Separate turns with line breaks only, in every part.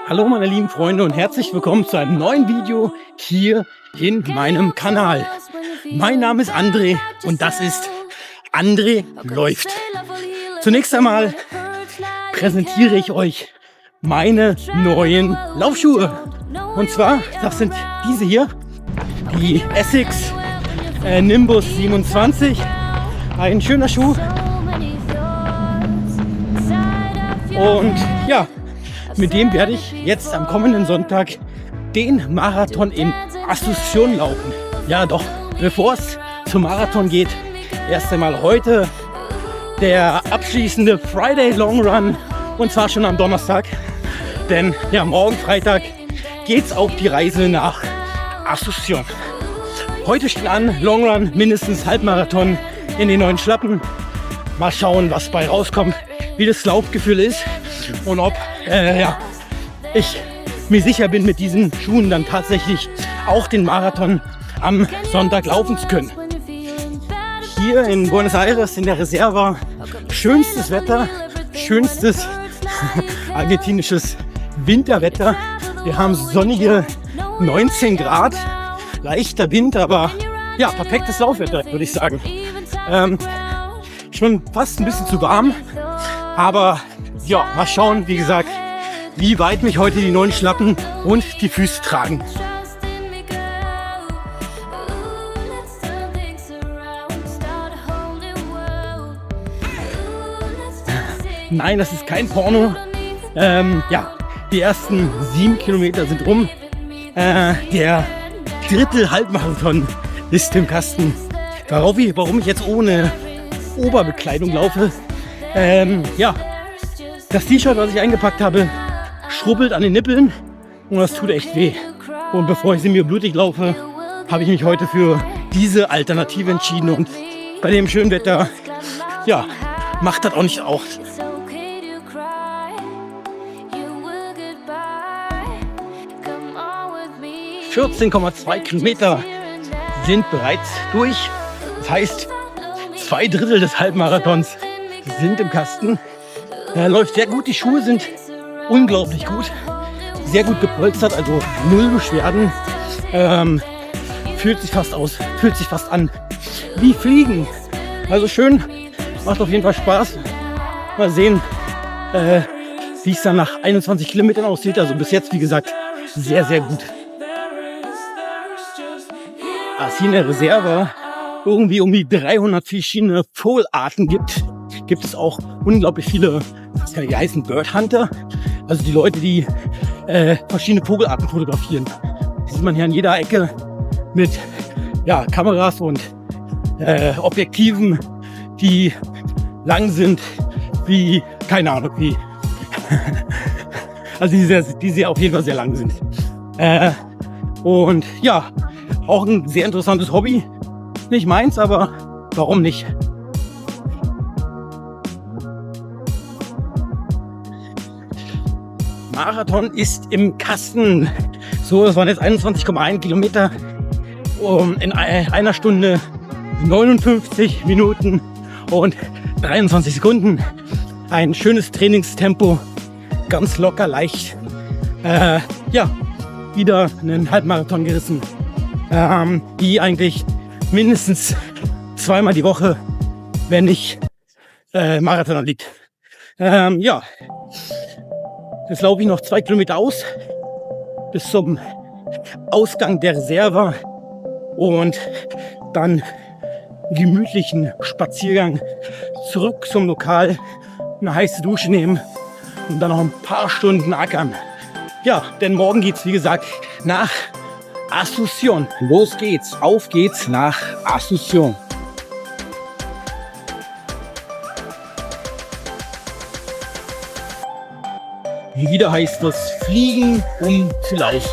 Hallo meine lieben Freunde und herzlich willkommen zu einem neuen Video hier in meinem Kanal. Mein Name ist André und das ist André läuft. Zunächst einmal präsentiere ich euch meine neuen Laufschuhe. Und zwar, das sind diese hier, die Essex Nimbus 27. Ein schöner Schuh. Und ja, mit dem werde ich jetzt am kommenden Sonntag den Marathon in Asunción laufen. Ja doch, bevor es zum Marathon geht, erst einmal heute der abschließende Friday Long Run, und zwar schon am Donnerstag. Denn ja, morgen Freitag geht's auf die Reise nach Asunción. Heute steht an, Long Run, mindestens Halbmarathon in den neuen Schlappen. Mal schauen, was bei rauskommt, wie das Laufgefühl ist und ob ich mir sicher bin, mit diesen Schuhen dann tatsächlich auch den Marathon am Sonntag laufen zu können. Hier in Buenos Aires in der Reserva schönstes Wetter, schönstes argentinisches Winterwetter. Wir haben sonnige 19 Grad, leichter Wind, aber ja, perfektes Laufwetter, würde ich sagen. Schon fast ein bisschen zu warm, aber ja, mal schauen, wie gesagt, wie weit mich heute die neuen Schlappen und die Füße tragen. Nein, das ist kein Porno. Die ersten 7 Kilometer sind rum. Der Drittel-Halbmarathon ist im Kasten. Warum ich jetzt ohne Oberbekleidung laufe. Das T-Shirt, was ich eingepackt habe, schrubbelt an den Nippeln und das tut echt weh. Und bevor ich mir blutig laufe, habe ich mich heute für diese Alternative entschieden. Und bei dem schönen Wetter, ja, macht das auch nicht aus. 14,2 Kilometer sind bereits durch. Das heißt, 2 Drittel des Halbmarathons sind im Kasten. Läuft sehr gut, die Schuhe sind unglaublich gut, sehr gut gepolstert, also null Beschwerden. Fühlt sich fast an wie Fliegen. Also schön, macht auf jeden Fall Spaß. Mal sehen, wie es dann nach 21 Kilometern aussieht. Also bis jetzt, wie gesagt, sehr, sehr gut. Als hier in der Reserve irgendwie um die 300 verschiedene Vogelarten gibt es auch unglaublich viele, die heißen Bird Hunter, also die Leute, die verschiedene Vogelarten fotografieren. Die sieht man hier an jeder Ecke mit Kameras und Objektiven, die lang sind wie, keine Ahnung wie, also die sehr auf jeden Fall sehr lang sind. Und ja, auch ein sehr interessantes Hobby. Nicht meins, aber warum nicht? Marathon ist im Kasten. So, das waren jetzt 21,1 Kilometer in einer Stunde 59 Minuten und 23 Sekunden. Ein schönes Trainingstempo, ganz locker, leicht. Wieder einen Halbmarathon gerissen, die eigentlich mindestens zweimal die Woche, wenn nicht Marathon liegt. Jetzt laufe ich noch 2 Kilometer aus bis zum Ausgang der Reserve und dann gemütlichen Spaziergang zurück zum Lokal, eine heiße Dusche nehmen und dann noch ein paar Stunden ackern. Ja, denn morgen geht's, wie gesagt, nach Asunción. Los geht's, auf geht's nach Asunción. Wieder heißt es Fliegen, um zu laufen.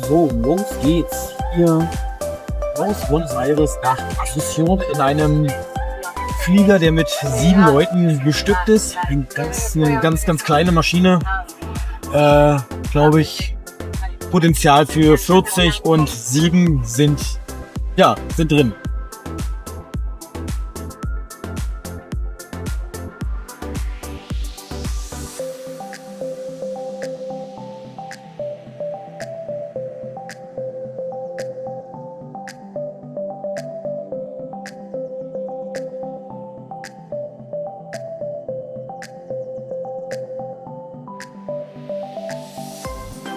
So, los geht's hier aus Buenos Aires nach Asunción in einem Flieger, der mit 7 Leuten bestückt ist. Eine ganz kleine Maschine. Glaube ich, Potenzial für 40 und 7 sind drin.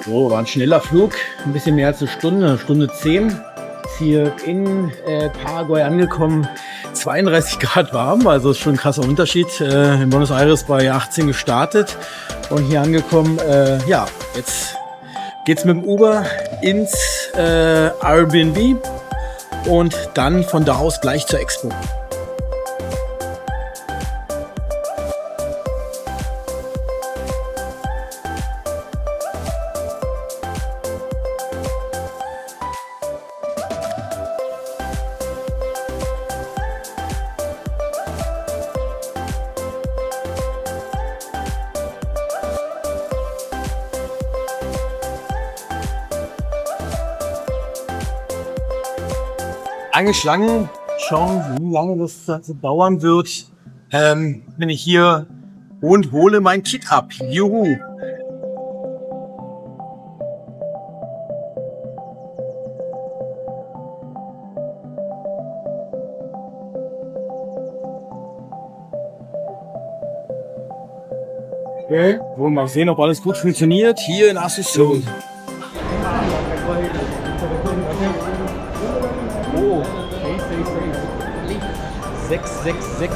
So, war ein schneller Flug, ein bisschen mehr als eine Stunde 10. Ist hier in Paraguay angekommen, 32 Grad warm, also ist schon ein krasser Unterschied. In Buenos Aires bei 18 gestartet und hier angekommen, ja, jetzt geht's mit dem Uber ins Airbnb und dann von da aus gleich zur Expo. Lange Schlangen, schauen, wie lange das dauern wird, bin ich hier und hole mein Kit ab. Juhu! Okay, wollen wir mal sehen, ob alles gut funktioniert hier in Asunción. Oh, 666,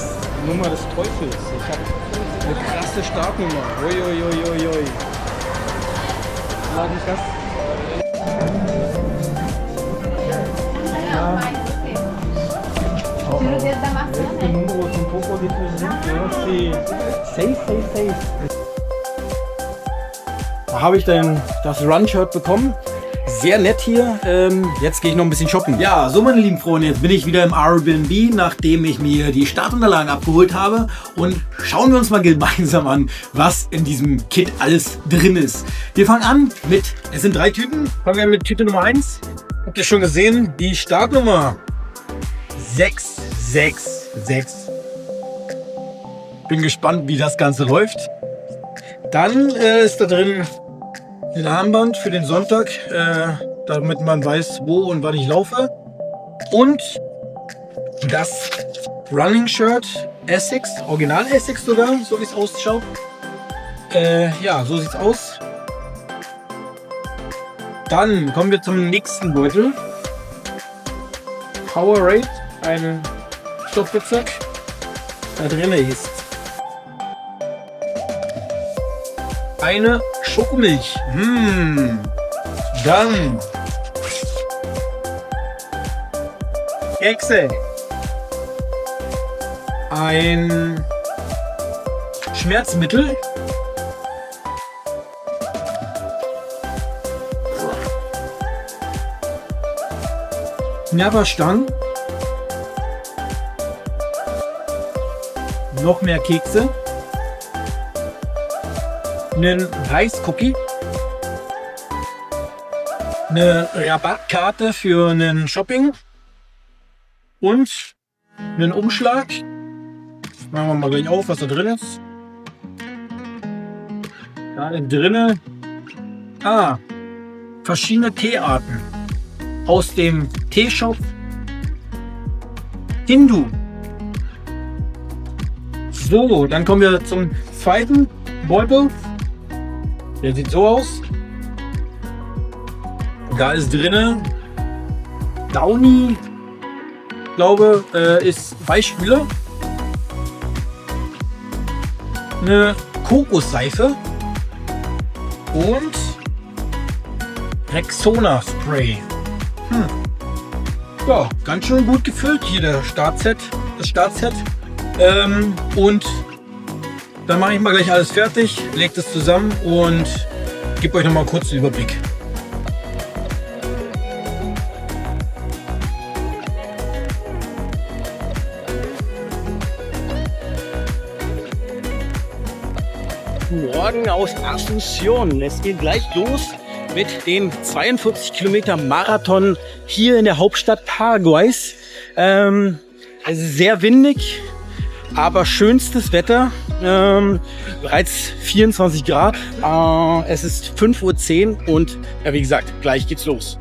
Nummer des Teufels. Ich habe eine krasse Startnummer. Uiuiuiui. Sag ich das? Da habe ich dann das Run-Shirt bekommen. Sehr nett hier. Jetzt gehe ich noch ein bisschen shoppen. Ja, so meine lieben Freunde, jetzt bin ich wieder im Airbnb, nachdem ich mir die Startunterlagen abgeholt habe. Und schauen wir uns mal gemeinsam an, was in diesem Kit alles drin ist. Wir fangen an mit, es sind 3 Tüten. Fangen wir mit Tüte Nummer 1. Habt ihr schon gesehen? Die Startnummer 666. Bin gespannt, wie das Ganze läuft. Dann ist da drin ein Armband für den Sonntag, damit man weiß, wo und wann ich laufe. Und das Running Shirt Essex, Original Essex sogar, so wie es ausschaut. Ja, so sieht's aus. Dann kommen wir zum nächsten Beutel. Powerade, ein Stoffrucksack. Da drin ist eine Schokomilch. Dann Kekse. Ein Schmerzmittel. Knabberstangen. Noch mehr Kekse. Einen Reiscookie, eine Rabattkarte für einen Shopping und einen Umschlag. Machen wir mal gleich auf, was da drin ist. Da drinnen verschiedene Teearten aus dem Teeshop Hindu. So, dann kommen wir zum zweiten Beutel. Der sieht so aus. Da ist drinne Downy, glaube ist Weichspüler, eine Kokosseife und Rexona Spray. Ja, ganz schön gut gefüllt hier das Startset. Und dann mache ich mal gleich alles fertig, lege das zusammen und gebe euch noch mal kurz den Überblick. Morgen aus Asunción. Es geht gleich los mit dem 42 Kilometer Marathon hier in der Hauptstadt Paraguays. Es ist sehr windig, aber schönstes Wetter. Bereits 24 Grad. Es ist 5:10 Uhr und ja, wie gesagt, gleich geht's los.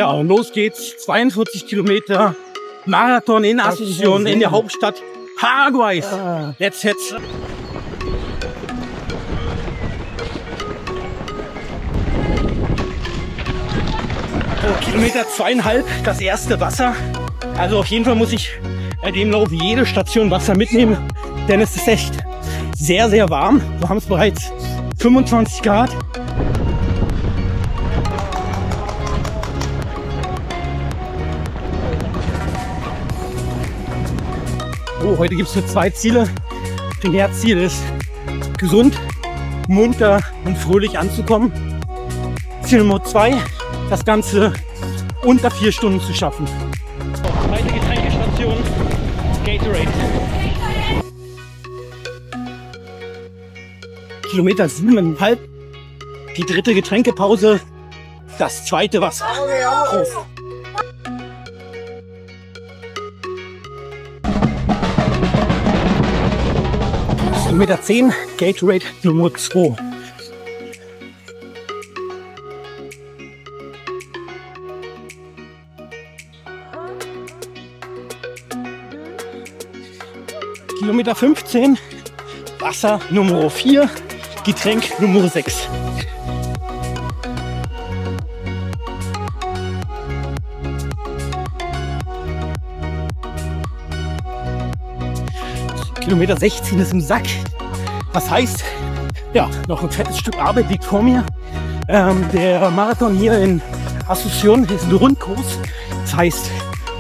Ja, und los geht's. 42 Kilometer Marathon in Asunción, in der Hauptstadt Paraguays. Let's hit. Kilometer 2,5, das erste Wasser. Also auf jeden Fall muss ich bei dem Lauf jede Station Wasser mitnehmen, denn es ist echt sehr, sehr warm. Wir haben es bereits 25 Grad. Oh, heute gibt es nur 2 Ziele. Primärziel ist, gesund, munter und fröhlich anzukommen. Ziel Nummer 2, das Ganze unter 4 Stunden zu schaffen. Zweite Getränkestation, Gatorade. Kilometer 7,5. Die dritte Getränkepause, das zweite Wasser. Prost. Kilometer 10, Gatorade Nummer 2. Kilometer 15, Wasser Nummer 4, Getränk Nummer 6. Kilometer 16 ist im Sack. Das heißt, ja, noch ein fettes Stück Arbeit liegt vor mir. Der Marathon hier in Asunción ist ein Rundkurs. Das heißt,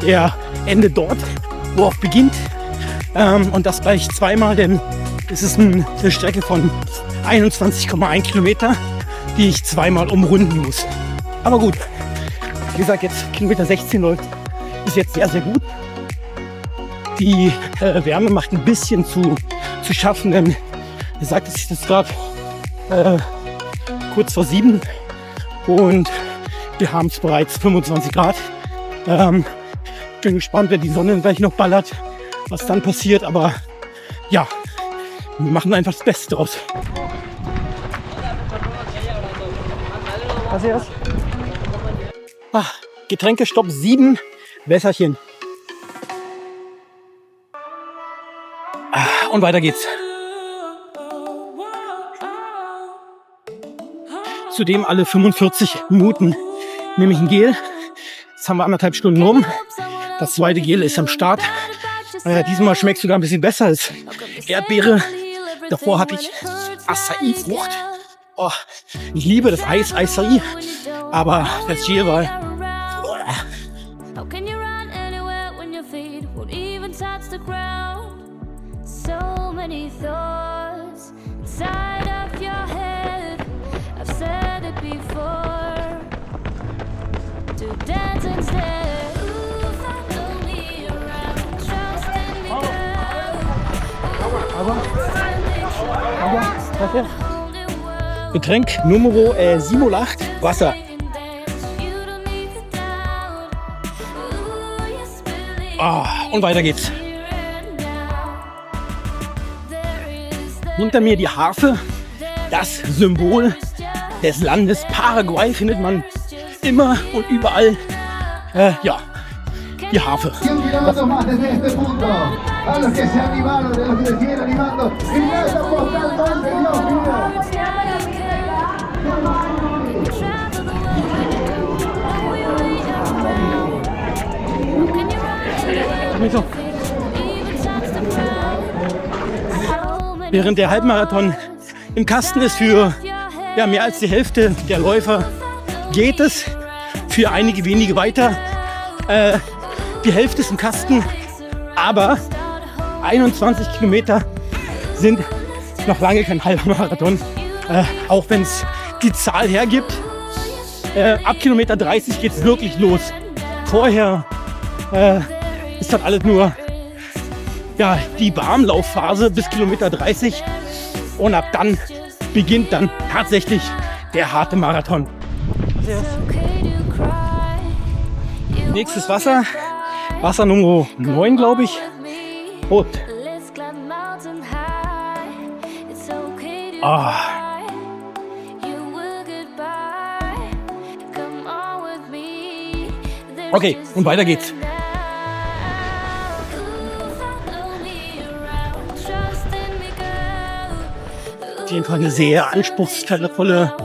er endet dort, wo er auch beginnt. Und das gleich zweimal, denn es ist eine Strecke von 21,1 Kilometer, die ich zweimal umrunden muss. Aber gut, wie gesagt, jetzt Kilometer 16 läuft bis jetzt sehr, sehr gut. Die Wärme macht ein bisschen zu schaffen, denn ihr sagt, es ist jetzt gerade kurz vor 7 und wir haben es bereits 25 Grad. Bin gespannt, wenn die Sonne gleich noch ballert, was dann passiert, aber ja, wir machen einfach das Beste draus. Getränkestopp 7, Wässerchen. Und weiter geht's. Zudem alle 45 Minuten nehme ich ein Gel. Jetzt haben wir 1,5 Stunden rum. Das zweite Gel ist am Start. Diesmal schmeckt es sogar ein bisschen besser als Erdbeere. Davor hatte ich Acai-Frucht. Oh, ich liebe das Acai, aber das Gel war...
So many thoughts inside of your head. I've said it before. To dance instead. Ooh, follow me around. Trust in me, girl.
Getränk Nummer 7,8, Wasser. Und weiter geht's. Hinter mir die Harfe, das Symbol des Landes Paraguay, findet man immer und überall. Ja, die Harfe. Während der Halbmarathon im Kasten ist für mehr als die Hälfte der Läufer, geht es für einige wenige weiter. Die Hälfte ist im Kasten, aber 21 Kilometer sind noch lange kein Halbmarathon, auch wenn es die Zahl hergibt. Ab Kilometer 30 geht es wirklich los. Vorher ist dann alles nur die Warmlaufphase bis Kilometer 30 und ab dann beginnt dann tatsächlich der harte Marathon. Nächstes Wasser, Wasser Nummer 9, glaube ich. Rot. Okay, und weiter geht's. Auf jeden Fall eine sehr anspruchsvolle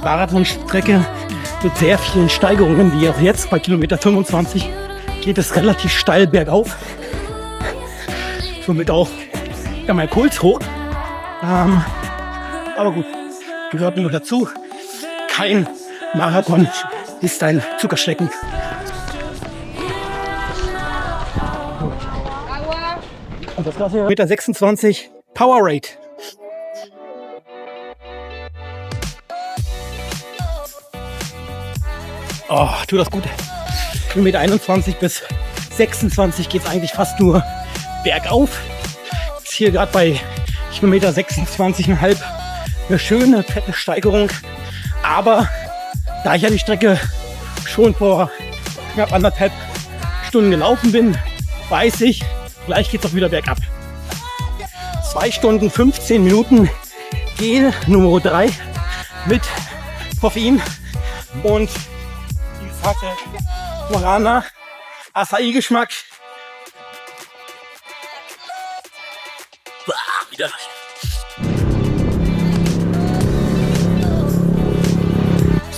Marathonstrecke mit sehr vielen Steigerungen, wie auch jetzt bei Kilometer 25 geht es relativ steil bergauf. Somit auch ja, mein Puls hoch. Aber gut, gehört nur dazu. Kein Marathon ist ein Zuckerschlecken. Und das Ganze Meter 26 Power Rate. Oh, tut das gut. Kilometer 21 bis 26 geht es eigentlich fast nur bergauf. Jetzt hier gerade bei Kilometer 26,5 eine schöne, fette Steigerung. Aber da ich ja die Strecke schon vor knapp 1,5 Stunden gelaufen bin, weiß ich, gleich geht es auch wieder bergab. 2 Stunden 15 Minuten Gel Nummer 3 mit Koffein und die Farte Guarana Acai-Geschmack. Wieder.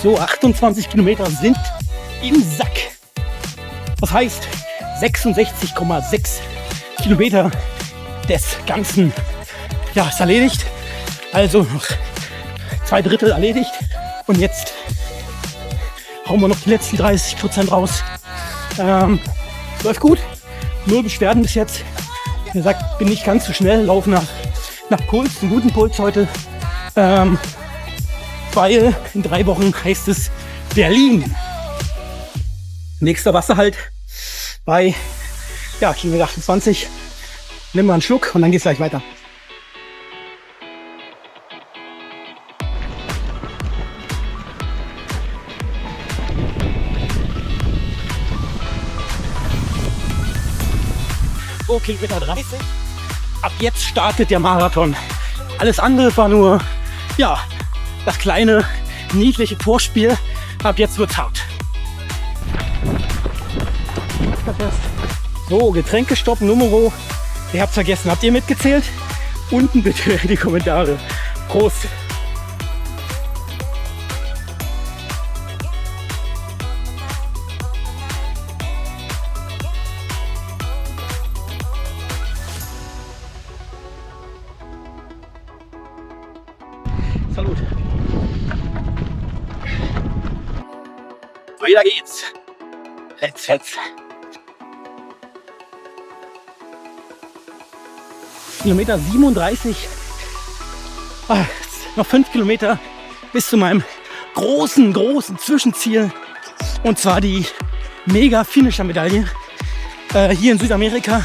So, 28 Kilometer sind im Sack. Das heißt, 66,6 Kilometer des Ganzen ja, ist erledigt. Also noch 2/3 erledigt. Und jetzt hauen wir noch die letzten 30% raus. Läuft gut. 0 Beschwerden bis jetzt. Wie gesagt, bin nicht ganz so schnell. Laufe nach Puls, einen guten Puls heute. Weil in 3 Wochen heißt es Berlin. Nächster Wasserhalt bei ja, Kilometer 28. Nehmen wir einen Schluck und dann geht's gleich weiter. So, Kilometer 30. Ab jetzt startet der Marathon. Alles andere war nur, ja, das kleine, niedliche Vorspiel. Ab jetzt wird's hart. So, Getränkestopp Numero. Ihr habt's vergessen. Habt ihr mitgezählt? Unten bitte in die Kommentare. Prost! Salut! Weiter geht's! Let's. Kilometer 37. Noch 5 Kilometer bis zu meinem großen Zwischenziel. Und zwar die Mega-Finisher-Medaille hier in Südamerika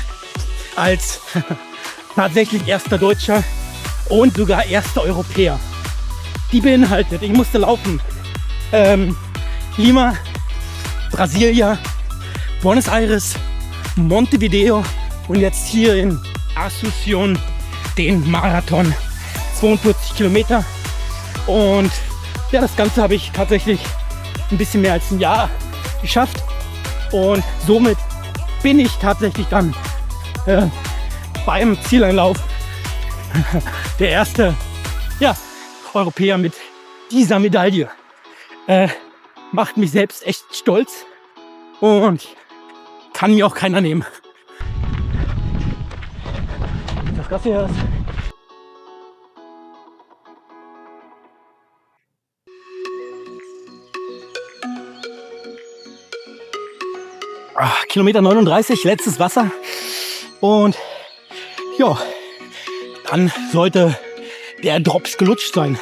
als tatsächlich erster Deutscher und sogar erster Europäer. Die beinhaltet, ich musste laufen, Lima, Brasilia, Buenos Aires, Montevideo und jetzt hier in Asunción den Marathon. 42 Kilometer. Und ja, das Ganze habe ich tatsächlich ein bisschen mehr als ein Jahr geschafft. Und somit bin ich tatsächlich dann beim Zieleinlauf der erste Europäer mit dieser Medaille. Macht mich selbst echt stolz und kann mir auch keiner nehmen. Das Gas hier ist. Kilometer 39, letztes Wasser. Und ja, dann sollte der Drops gelutscht sein.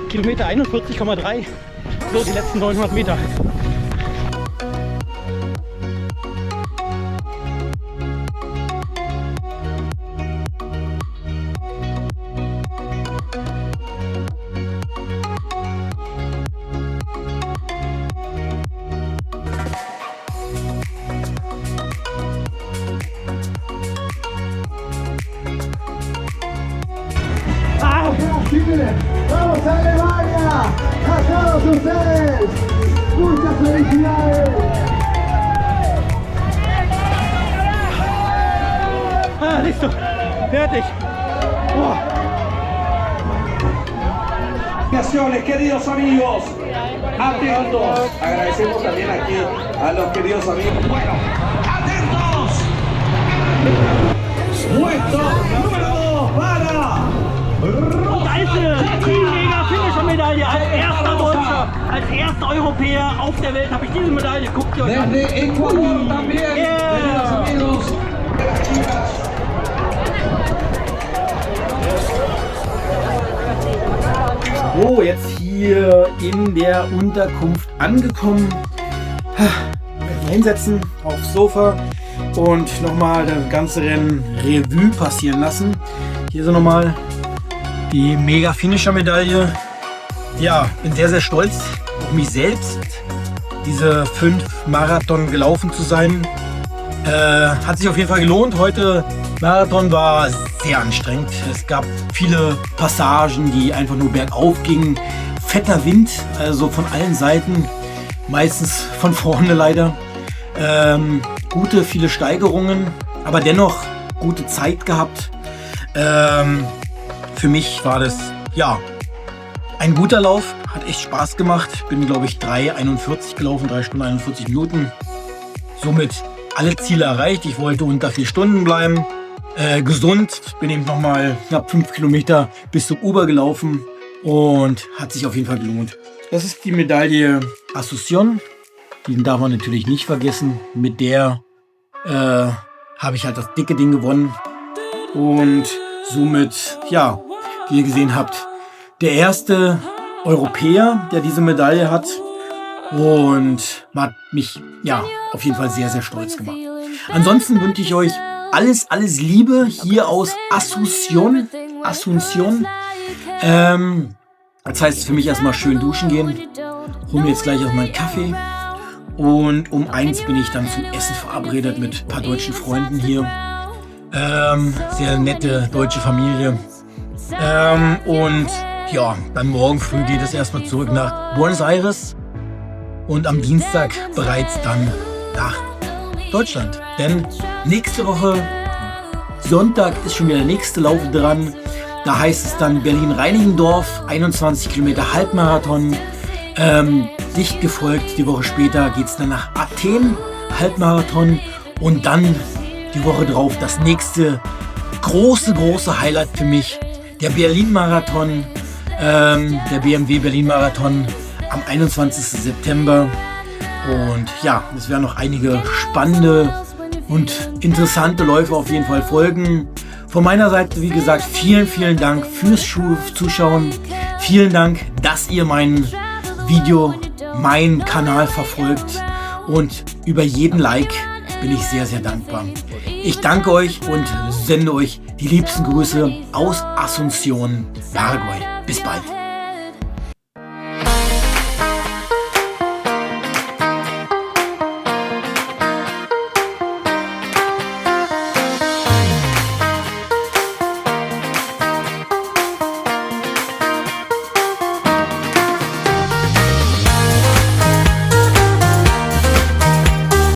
Kilometer 41,3, so die letzten 900 Meter.
¡Vamos, Alemania! ¡A todos ustedes!
Ah, siehst du, fertig. Boah.
Queridos amigos, atentos. Agradecemos también aquí a los queridos amigos. Bueno, atentos. Puesto número 2 para.
Da ist die Mega-Finisher-Medaille als erster Deutscher, als erster Europäer auf der Welt habe ich diese Medaille. Guckt ihr euch an.
Desde Ecuador también, queridos amigos. De las chicas.
So, jetzt hier in der Unterkunft angekommen. Mal hinsetzen aufs Sofa und nochmal das ganze Rennen Revue passieren lassen. Hier so nochmal die Mega-Finisher-Medaille. Ja, bin sehr, sehr stolz auf mich selbst, diese 5 Marathon gelaufen zu sein. Hat sich auf jeden Fall gelohnt. Heute Marathon war sehr anstrengend. Es gab viele Passagen, die einfach nur bergauf gingen. Fetter Wind, also von allen Seiten, meistens von vorne leider. Viele Steigerungen, aber dennoch gute Zeit gehabt. Für mich war das ja ein guter Lauf, hat echt Spaß gemacht. Bin, glaube ich, 3:41 gelaufen, 3 Stunden 41 Minuten. Somit alle Ziele erreicht. Ich wollte unter 4 Stunden bleiben. Gesund, bin eben nochmal knapp 5 Kilometer bis zum Uber gelaufen und hat sich auf jeden Fall gelohnt. Das ist die Medaille Asunción. Die darf man natürlich nicht vergessen. Mit der habe ich halt das dicke Ding gewonnen. Und somit, ja, wie ihr gesehen habt, der erste Europäer, der diese Medaille hat. Und hat mich, ja, auf jeden Fall sehr, sehr stolz gemacht. Ansonsten wünsche ich euch alles Liebe hier aus Asunción. Das heißt für mich erstmal schön duschen gehen. Hol mir jetzt gleich auch meinen Kaffee. Und um 1 bin ich dann zum Essen verabredet mit ein paar deutschen Freunden hier. Sehr nette deutsche Familie. Und ja, dann morgen früh geht es erstmal zurück nach Buenos Aires. Und am Dienstag bereits dann nach Deutschland. Denn nächste Woche, Sonntag, ist schon wieder der nächste Lauf dran. Da heißt es dann Berlin-Reinickendorf, 21 Kilometer Halbmarathon. Dicht gefolgt, die Woche später geht es dann nach Athen, Halbmarathon. Und dann die Woche drauf das nächste große Highlight für mich, der Berlin-Marathon, der BMW Berlin-Marathon am 21. September. Und ja, es werden noch einige spannende und interessante Läufe auf jeden Fall folgen. Von meiner Seite, wie gesagt, vielen Dank fürs Zuschauen. Vielen Dank, dass ihr meinen Kanal verfolgt. Und über jeden Like bin ich sehr, sehr dankbar. Ich danke euch und sende euch die liebsten Grüße aus Asunción, Paraguay. Bis bald.